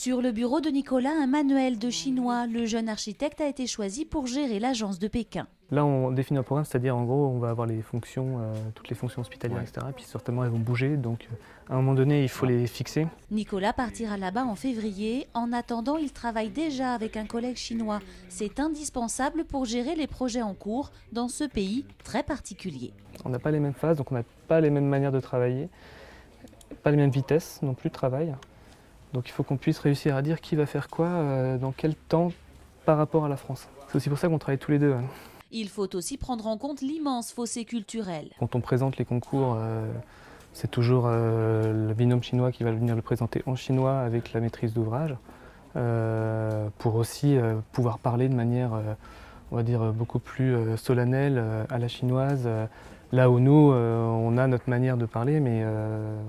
Sur le bureau de Nicolas, un manuel de chinois. Le jeune architecte a été choisi pour gérer l'agence de Pékin. Là, on définit un programme, c'est-à-dire en gros, on va avoir les fonctions, toutes les fonctions hospitalières, etc. Et puis certainement, elles vont bouger, donc à un moment donné, il faut les fixer. Nicolas partira là-bas en février. En attendant, il travaille déjà avec un collègue chinois. C'est indispensable pour gérer les projets en cours dans ce pays très particulier. On n'a pas les mêmes phases, donc on n'a pas les mêmes manières de travailler, pas les mêmes vitesses non plus de travail. Donc il faut qu'on puisse réussir à dire qui va faire quoi, dans quel temps par rapport à la France. C'est aussi pour ça qu'on travaille tous les deux. Il faut aussi prendre en compte l'immense fossé culturel. Quand on présente les concours, c'est toujours le binôme chinois qui va venir le présenter en chinois avec la maîtrise d'ouvrage, pour aussi pouvoir parler de manière, on va dire, beaucoup plus solennelle à la chinoise, là où nous, on a notre manière de parler, mais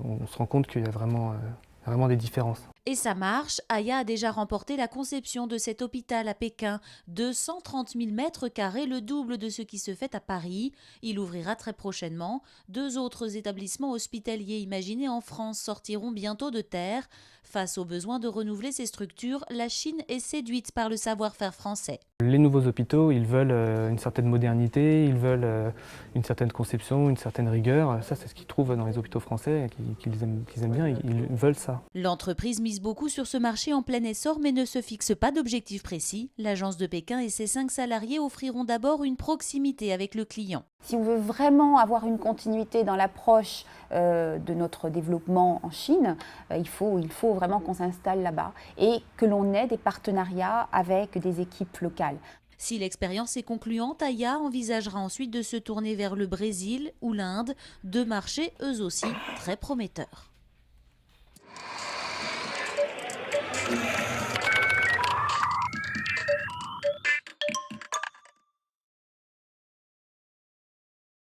on se rend compte qu'il y a vraiment des différences. Et ça marche. Aya a déjà remporté la conception de cet hôpital à Pékin. 230 000 mètres carrés, le double de ce qui se fait à Paris. Il ouvrira très prochainement. 2 autres établissements hospitaliers imaginés en France sortiront bientôt de terre. Face au besoin de renouveler ces structures, la Chine est séduite par le savoir-faire français. Les nouveaux hôpitaux, ils veulent une certaine modernité, ils veulent une certaine conception, une certaine rigueur. Ça, c'est ce qu'ils trouvent dans les hôpitaux français, qu'ils aiment bien, ils veulent ça. L'entreprise mise beaucoup sur ce marché en plein essor, mais ne se fixe pas d'objectif précis. L'agence de Pékin et ses 5 salariés offriront d'abord une proximité avec le client. Si on veut vraiment avoir une continuité dans l'approche de notre développement en Chine, il faut vraiment qu'on s'installe là-bas et que l'on ait des partenariats avec des équipes locales. Si l'expérience est concluante, Aya envisagera ensuite de se tourner vers le Brésil ou l'Inde, 2 marchés eux aussi très prometteurs.